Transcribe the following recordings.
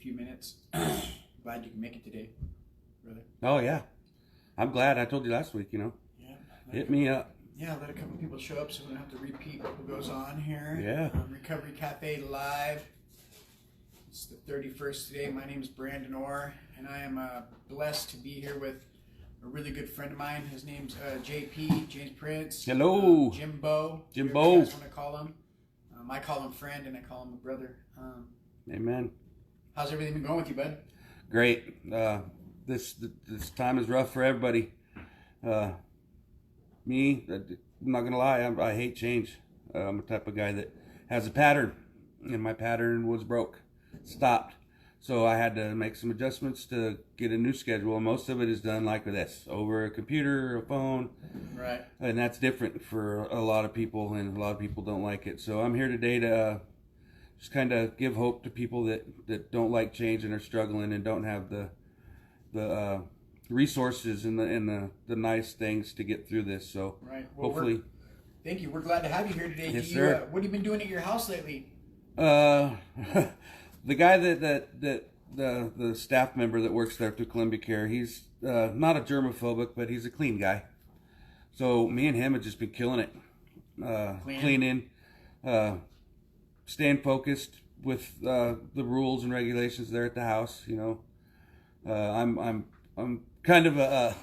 few minutes. Glad you can make it today, brother. Oh, yeah. I'm glad. I told you last week, Yeah. Hit me up. Yeah, let a couple people show up so we don't have to repeat what goes on here. Yeah. Recovery Cafe Live. It's the 31st today. My name is Brandon Orr, and I am blessed to be here with a really good friend of mine. His name's JP, James Prince. Hello. Jimbo. Jimbo. Whatever you guys want to call him. I call him friend, and I call him a brother. Amen. How's everything been going with you, bud? Great. This time is rough for everybody. Me, I'm not gonna lie, I hate change. I'm the type of guy that has a pattern, and my pattern was broke, stopped. So I had to make some adjustments to get a new schedule. Most of it is done like this, over a computer or a phone. Right. And that's different for a lot of people, and a lot of people don't like it. So I'm here today to just kind of give hope to people that don't like change and are struggling and don't have the resources and the nice things to get through this. So right. Well, hopefully. Thank you. We're glad to have you here today. Yes, sir. What have you been doing at your house lately? The guy the staff member that works there through Columbia Care, he's not a germophobic, but he's a clean guy. So me and him have just been killing it, cleaning, staying focused with the rules and regulations there at the house. I'm kind of I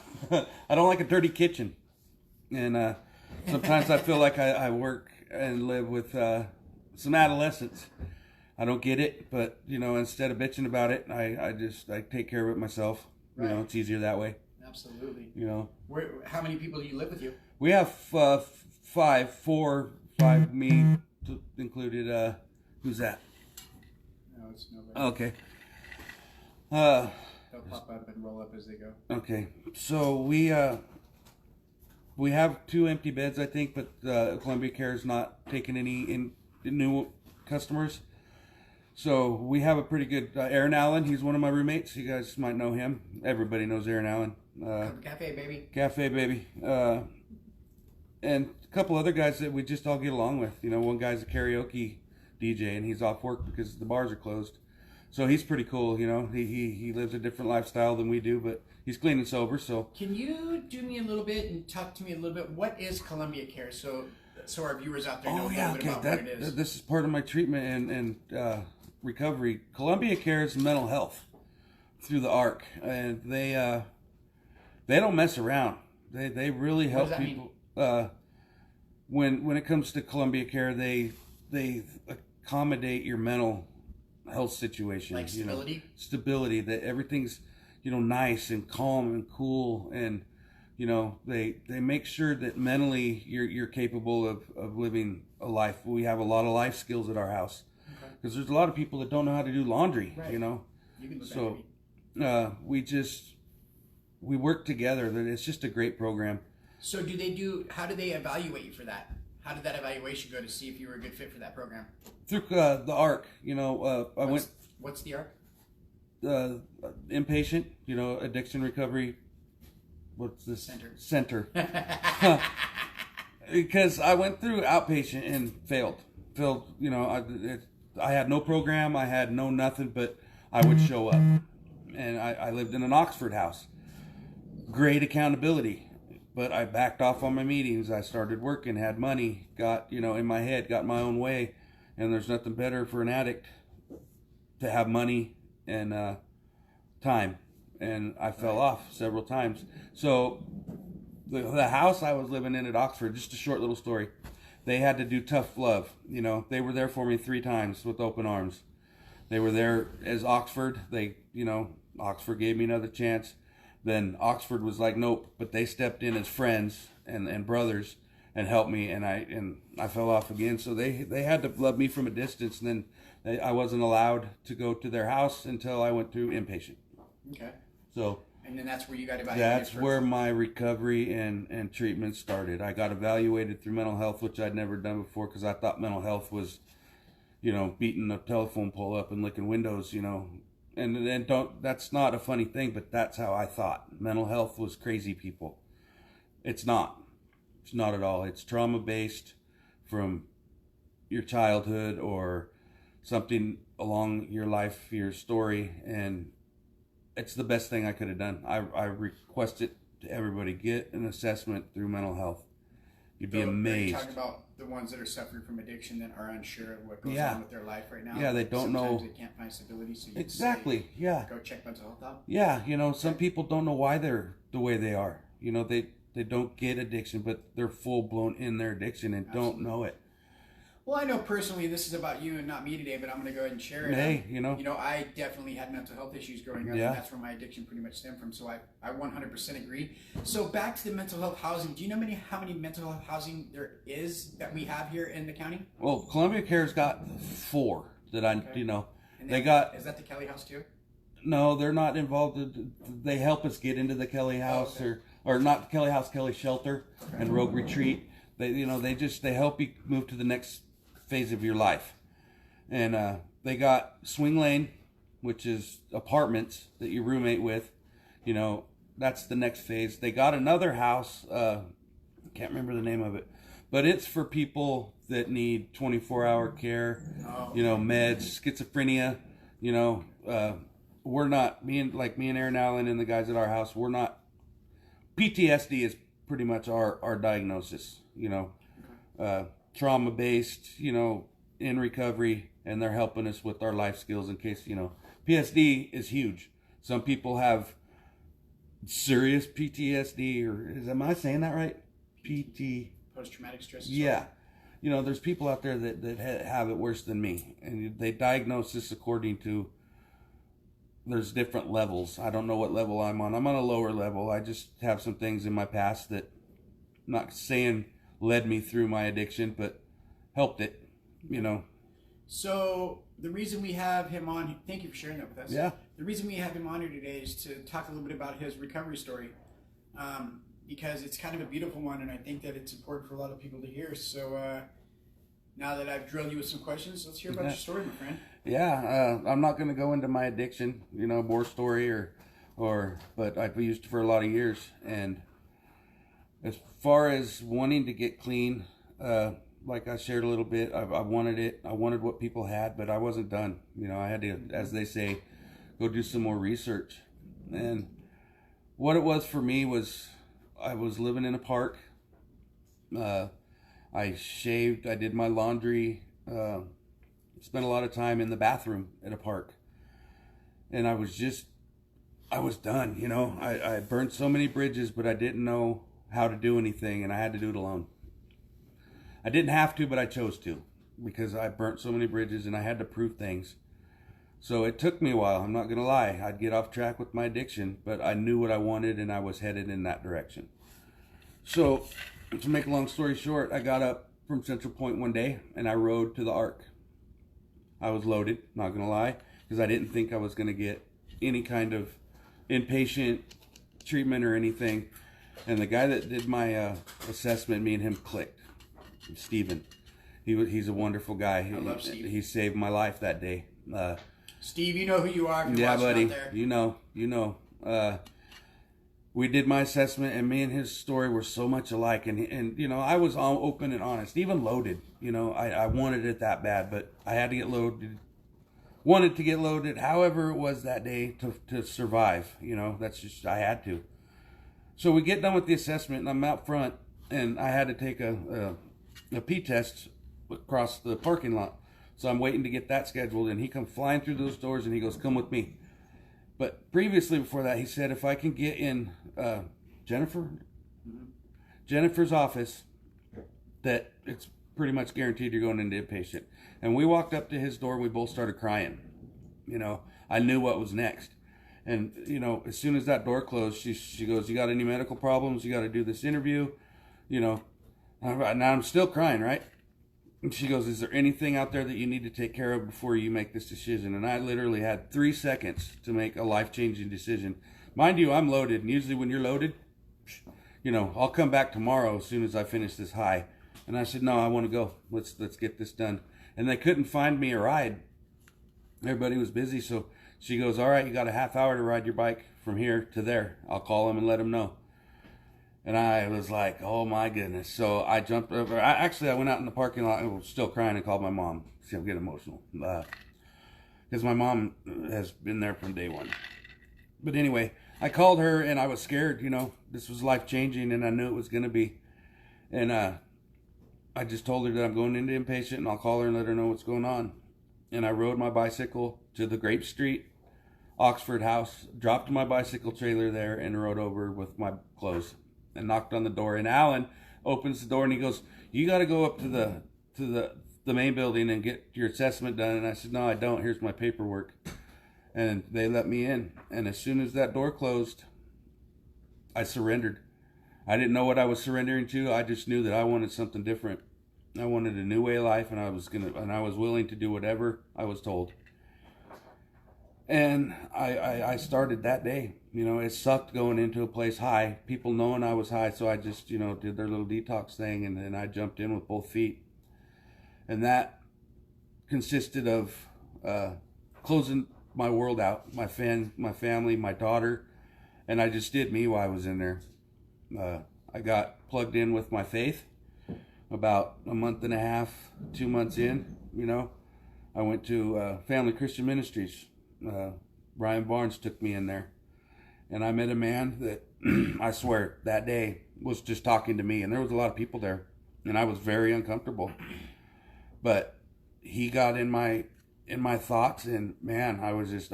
don't like a dirty kitchen, and sometimes I feel like I work and live with some adolescents. I don't get it, but instead of bitching about it, I take care of it myself. Right. It's easier that way. Absolutely. How many people do you live with you? We have five, me included. Who's that? No, it's nobody. Okay. They'll pop up and roll up as they go. Okay. So we have 2 empty beds, I think, but Columbia Care is not taking any new customers. So we have a pretty good Aaron Allen. He's one of my roommates. You guys might know him. Everybody knows Aaron Allen. Cafe baby. Cafe baby. And a couple other guys that we just all get along with. One guy's a karaoke DJ, and he's off work because the bars are closed. So he's pretty cool. He lives a different lifestyle than we do, but he's clean and sober. So can you do me a little bit and talk to me a little bit? What is Columbia Care? So our viewers out there know a little bit about what it is. This is part of my treatment and recovery. Columbia Care is mental health through the ARC, and they don't mess around. They really help people. When it comes to Columbia Care, they accommodate your mental health situation. Like stability. Stability. That everything's nice and calm and cool, and they make sure that mentally you're capable of living a life. We have a lot of life skills at our house because there's a lot of people that don't know how to do laundry. Right. You can look so we work together. It's just a great program. So how do they evaluate you for that? How did that evaluation go to see if you were a good fit for that program? Through the ARC. What's the ARC? Inpatient, addiction recovery. What's this? Center. Because I went through outpatient and failed. I had no program. I had no nothing, but I would show up. And I lived in an Oxford house. Great accountability. But I backed off on my meetings. I started working, had money, got, in my head, got my own way. And there's nothing better for an addict to have money and time. And I fell off several times. So the house I was living in at Oxford, just a short little story, they had to do tough love. They were there for me 3 times with open arms. They were there as Oxford. Oxford gave me another chance. Then Oxford was like, nope, but they stepped in as friends and brothers and helped me, and I fell off again. So they had to love me from a distance, and then I wasn't allowed to go to their house until I went through inpatient. Okay. So. And then that's where you got evaluated. That's where my recovery and treatment started. I got evaluated through mental health, which I'd never done before because I thought mental health was, beating a telephone pole up and licking windows, And that's not a funny thing, but that's how I thought. Mental health was crazy people. It's not. It's not at all. It's trauma-based from your childhood or something along your life, your story, and it's the best thing I could have done. I request it to everybody, get an assessment through mental health. You'd be amazed. You're talking about the ones that are suffering from addiction that are unsure of what goes Yeah. on with their life right now. Yeah, they don't know. Sometimes they can't find stability. So you Exactly. say, Yeah. go check mental health out. Yeah. You know, some people don't know why they're the way they are. You know, they don't get addiction, but they're full blown in their addiction and don't know it. Well, I know personally this is about you and not me today, but I'm going to go ahead and share it. Hey, you know, I definitely had mental health issues growing up, Yeah. and that's where my addiction pretty much stemmed from. So I 100% agree. So back to the mental health housing. Do you know how many mental health housing there is that we have here in the county? well, Columbia Care's got 4 that I, Okay. you know, And they got. Is that the Kelly House too? No, they're not involved. They help us get into the Kelly House or not Kelly House, Kelly Shelter and Rogue Retreat. They, you know, they help you move to the next phase of your life. And they got Swing Lane, which is apartments that you roommate with. You know, that's the next phase. They got another house. Can't remember the name of it, but it's for people that need 24-hour care. You know, meds, schizophrenia. You know, we're not me and Aaron Allen and the guys at our house. We're not. PTSD is pretty much our diagnosis. You know, trauma based. You know, in recovery, and they're helping us with our life skills in case, you know, PSD is huge. Some people have serious PTSD, or am I saying that right? Post-traumatic stress. Yeah. You know, there's people out there that have it worse than me, and they diagnose this according to, there's different levels. I don't know what level I'm on. I'm on a lower level. I just have some things in my past that, I'm not saying led me through my addiction, but helped it, you know. So the reason we have him on, thank you for sharing that with us. Yeah. The reason we have him on here today is to talk a little bit about his recovery story, because it's kind of a beautiful one, and I think that it's important for a lot of people to hear. So now that I've drilled you with some questions, let's hear about your story, my friend. Yeah, I'm not going to go into my addiction, you know, war story but I've used it for a lot of years. And as far as wanting to get clean, like I shared a little bit, I wanted it. I wanted what people had, but I wasn't done. You know, I had to, as they say, go do some more research. And what it was for me was, I was living in a park. I shaved, I did my laundry, spent a lot of time in the bathroom at a park. And I was done, you know. I burned so many bridges, but I didn't know how to do anything, and I had to do it alone. I didn't have to, but I chose to, because I burnt so many bridges and I had to prove things. So it took me a while, I'm not going to lie. I'd get off track with my addiction, but I knew what I wanted and I was headed in that direction. So, to make a long story short, I got up from Central Point one day and I rode to the Ark. I was loaded, not going to lie, because I didn't think I was going to get any kind of inpatient treatment or anything. And the guy that did my assessment, me and him clicked. Steven. He's a wonderful guy. I love Steve. He saved my life that day. Steve, you know who you are if you're yeah, watching buddy. out there. You know. We did my assessment, and me and his story were so much alike. And you know, I was all open and honest, even loaded. You know, I wanted it that bad, but I had to get loaded. Wanted to get loaded, however it was that day to survive. You know, that's just, I had to. So we get done with the assessment, and I'm out front, and I had to take a P test across the parking lot. So I'm waiting to get that scheduled, and he comes flying through those doors, and he goes, "Come with me." But previously, before that, he said, if I can get in Jennifer's office, that it's pretty much guaranteed you're going into inpatient. And we walked up to his door, and we both started crying. You know, I knew what was next. And, you know, as soon as that door closed, she goes, "You got any medical problems? You got to do this interview." You know, now I'm still crying, right? And she goes, "Is there anything out there that you need to take care of before you make this decision?" And I literally had 3 seconds to make a life-changing decision. Mind you, I'm loaded. And usually when you're loaded, you know, I'll come back tomorrow as soon as I finish this high. And I said, "No, I want to go. Let's get this done." And they couldn't find me a ride. Everybody was busy. So she goes, "All right, you got a half hour to ride your bike from here to there. I'll call them and let them know." And I was like, oh my goodness. So I jumped over. I went out in the parking lot and was still crying and called my mom. See, I'm getting emotional. Because my mom has been there from day one. But anyway, I called her and I was scared, you know. This was life-changing and I knew it was going to be. And I just told her that I'm going into inpatient and I'll call her and let her know what's going on. And I rode my bicycle to the Grape Street Oxford house, dropped my bicycle trailer there and rode over with my clothes and knocked on the door. And Alan opens the door and he goes, "You got to go up to the main building and get your assessment done." And I said, "No, I don't. Here's my paperwork." And they let me in. And as soon as that door closed, I surrendered. I didn't know what I was surrendering to. I just knew that I wanted something different. I wanted a new way of life, and I was willing to do whatever I was told. And I started that day. You know, it sucked going into a place high, people knowing I was high, so I just, you know, did their little detox thing, and then I jumped in with both feet. And that consisted of closing my world out, my family, my daughter, and I just did me while I was in there. I got plugged in with my faith about a month and a half, 2 months in, you know. I went to Family Christian Ministries. Brian Barnes took me in there. And I met a man that, I swear, that day was just talking to me. And there was a lot of people there. And I was very uncomfortable. But he got in my thoughts. And man, I was just,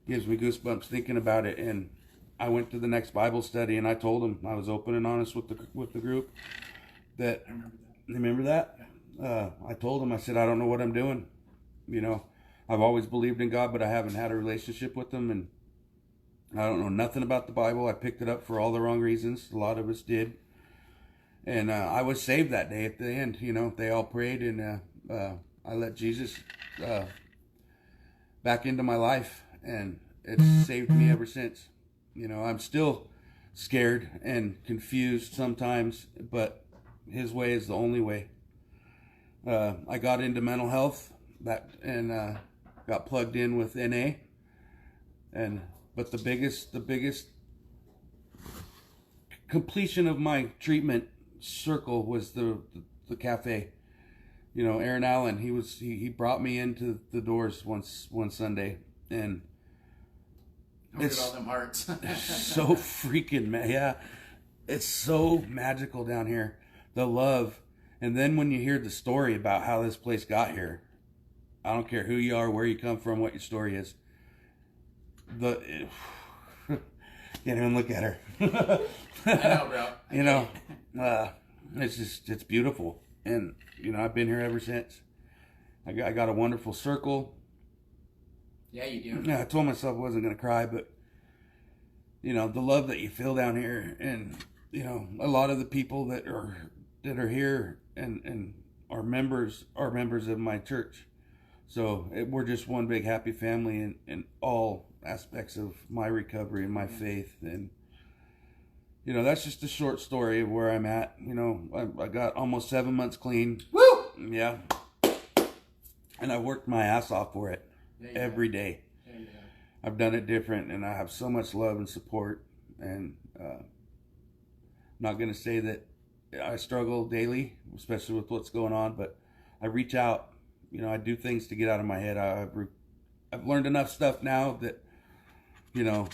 gives me goosebumps thinking about it. And I went to the next Bible study. And I told him, I was open and honest with the group. That, I remember that. Remember that? Yeah. I told him, I said, I don't know what I'm doing. You know, I've always believed in God, but I haven't had a relationship with him, and I don't know nothing about the Bible. I picked it up for all the wrong reasons. A lot of us did. And I was saved that day at the end. You know, they all prayed, and I let Jesus back into my life, and it's saved me ever since. You know, I'm still scared and confused sometimes, but his way is the only way. I got into mental health and got plugged in with NA, but the biggest completion of my treatment circle was the cafe. You know, Aaron Allen, he brought me into the doors one Sunday, and Look at all them hearts. so freaking yeah, it's so magical down here, the love. And then when you hear the story about how this place got here, I don't care who you are, where you come from, what your story is. Can't even look at her. I know, bro. You know, it's beautiful. And, you know, I've been here ever since. I got a wonderful circle. Yeah, you do. Yeah, I told myself I wasn't going to cry, but, you know, the love that you feel down here, and, you know, a lot of the people that are here and are members of my church. So we're just one big happy family in all aspects of my recovery and my faith. And, you know, that's just a short story of where I'm at. You know, I got almost 7 months clean. Woo! Yeah. And I worked my ass off for it every day. Yeah, you I've done it different, and I have so much love and support. And I'm not going to say that I struggle daily, especially with what's going on, but I reach out. You know, I do things to get out of my head. I've learned enough stuff now that, you know,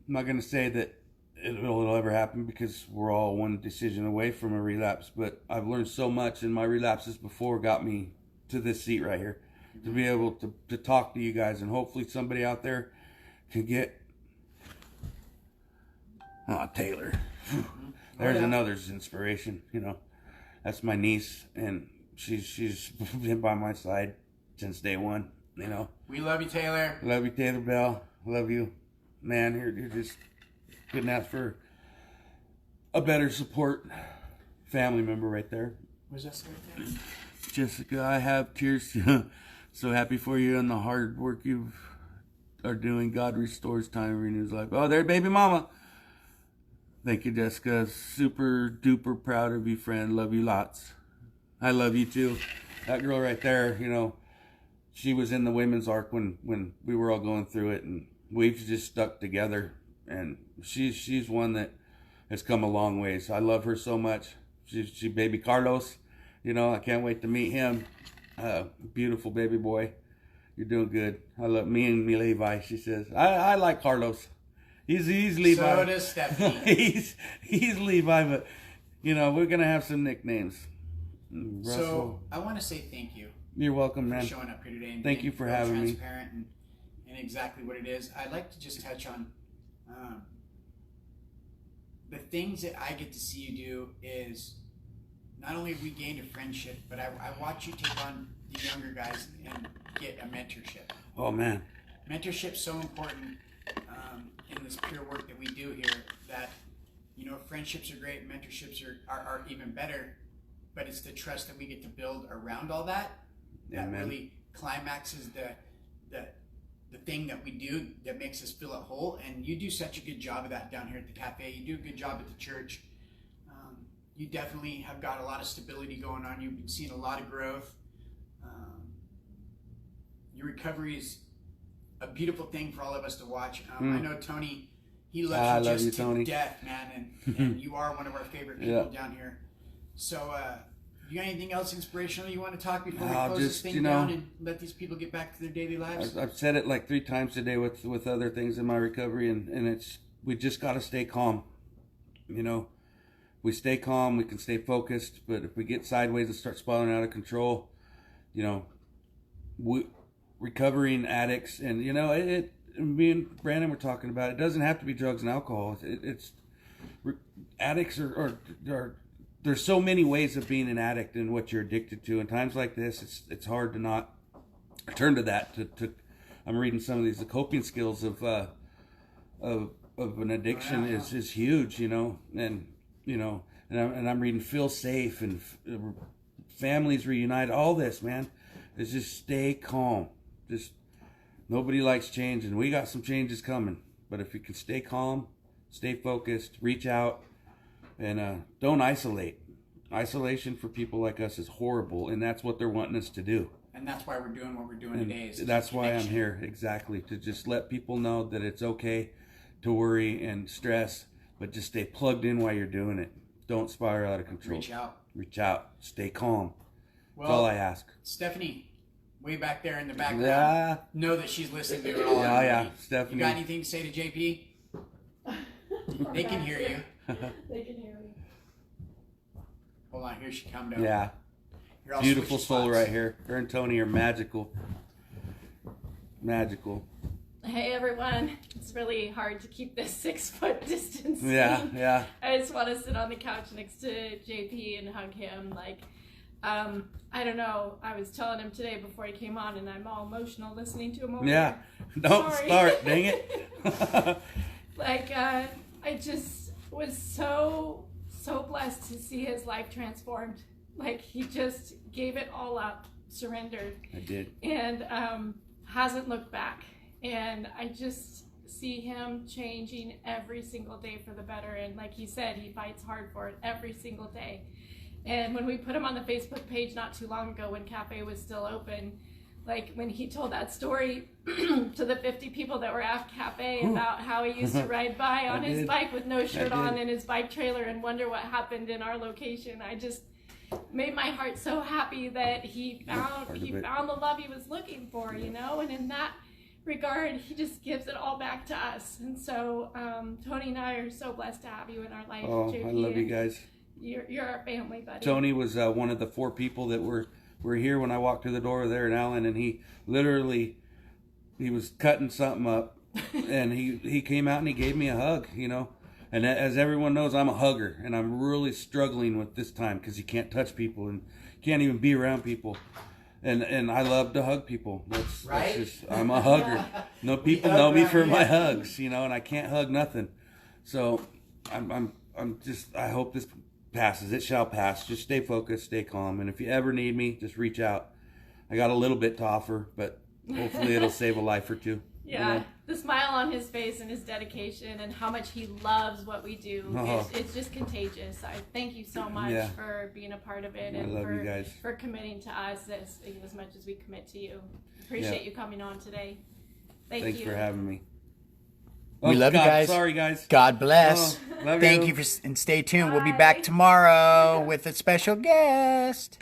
I'm not going to say that it'll ever happen, because we're all one decision away from a relapse, but I've learned so much, and my relapses before got me to this seat right here, to be able to talk to you guys, and hopefully somebody out there can get Taylor. There's another inspiration, you know. That's my niece, and she's been by my side since day one, you know. We love you, Taylor. Love you, Taylor Bell. Love you. Man, you're just couldn't ask for a better support family member right there. Where's that right there? Jessica, I have tears. So happy for you and the hard work you are doing. God restores time and renews life. Oh, there, baby mama. Thank you, Jessica. Super duper proud of you, friend. Love you lots. I love you too. That girl right there, you know, she was in the women's arc when we were all going through it, and we've just stuck together. And she's one that has come a long ways. I love her so much. She baby Carlos, you know, I can't wait to meet him. Beautiful baby boy. You're doing good. I love me and me Levi, she says. I like Carlos. He's Levi. So does Stephanie. he's Levi, but you know, we're gonna have some nicknames. Russell. So I want to say thank you. You're welcome, man. For showing up here today and thank being you for real having me. transparent and exactly what it is. I'd like to just touch on the things that I get to see you do is not only have we gained a friendship, but I watch you take on the younger guys and get a mentorship. Oh man, mentorship's so important in this pure work that we do here. That friendships are great, mentorships are even better. But it's the trust that we get to build around all that that Amen. Really climaxes the thing that we do that makes us feel at whole. And you do such a good job of that down here at the cafe. You do a good job at the church. You definitely have got a lot of stability going on. You've been seeing a lot of growth. Your recovery is a beautiful thing for all of us to watch. I know Tony, he loves you just to death, man. And you are one of our favorite people down here. So, you got anything else inspirational you want to talk before we close this thing down and let these people get back to their daily lives? I've said it like 3 times today with other things in my recovery, and it's we just got to stay calm. You know, we stay calm, we can stay focused. But if we get sideways and start spiraling out of control, you know, recovering addicts, and me and Brandon were talking about it. Doesn't have to be drugs and alcohol. Addicts are there's so many ways of being an addict and what you're addicted to. In times like this, it's hard to not turn to that. I'm reading some of these. The coping skills of an addiction is huge, and I'm reading Feel Safe and Families Reunited. All this, man, is just stay calm. Just nobody likes change, and we got some changes coming. But if you can stay calm, stay focused, reach out. And don't isolate. Isolation for people like us is horrible, and that's what they're wanting us to do. And that's why we're doing what we're doing today. That's why I'm here, exactly, to just let people know that it's okay to worry and stress, but just stay plugged in while you're doing it. Don't spiral out of control. Reach out. Stay calm. That's all I ask. Stephanie, way back there in the background, know that she's listening to it all. Yeah, Stephanie. You got anything to say to JP? They can hear you. They can hear me. Hold on, here she comes down. Yeah. Beautiful soul right here. Her and Tony are magical. Magical. Hey everyone. It's really hard to keep this 6-foot distance. Yeah. I just want to sit on the couch next to JP and hug him. I don't know. I was telling him today before he came on, and I'm all emotional listening to him over here. Don't start. Dang it. I just was so blessed to see his life transformed. He just gave it all up, surrendered. I did. And hasn't looked back. And I just see him changing every single day for the better. And like he said, he fights hard for it every single day. And when we put him on the Facebook page not too long ago when Cafe was still open, when he told that story to the 50 people that were at Cafe about how he used to ride by on his bike with no shirt on in his bike trailer and wonder what happened in our location, I just made my heart so happy that he found the love he was looking for, and in that regard, he just gives it all back to us. And so Tony and I are so blessed to have you in our life. Oh, JP, I love you guys. You're our family, buddy. Tony was one of the 4 people that were here when I walked through the door there in Allen, and he was cutting something up, and he came out and he gave me a hug, And as everyone knows, I'm a hugger, and I'm really struggling with this time because you can't touch people and can't even be around people. And I love to hug people. That's just, I'm a hugger. No people know me for my hugs, and I can't hug nothing. So I'm just, I hope this passes. It shall pass. Just stay focused, stay calm, and if you ever need me, just reach out. I got a little bit to offer, but hopefully it'll save a life or two. Yeah, the smile on his face and his dedication and how much he loves what we do. It's just contagious. I thank you so much for being a part of it and for committing to us as much as we commit to you. Appreciate you coming on today. Thanks for having me. We love you guys. Sorry, guys. God bless. Love Thank you and stay tuned. We'll be back tomorrow with a special guest.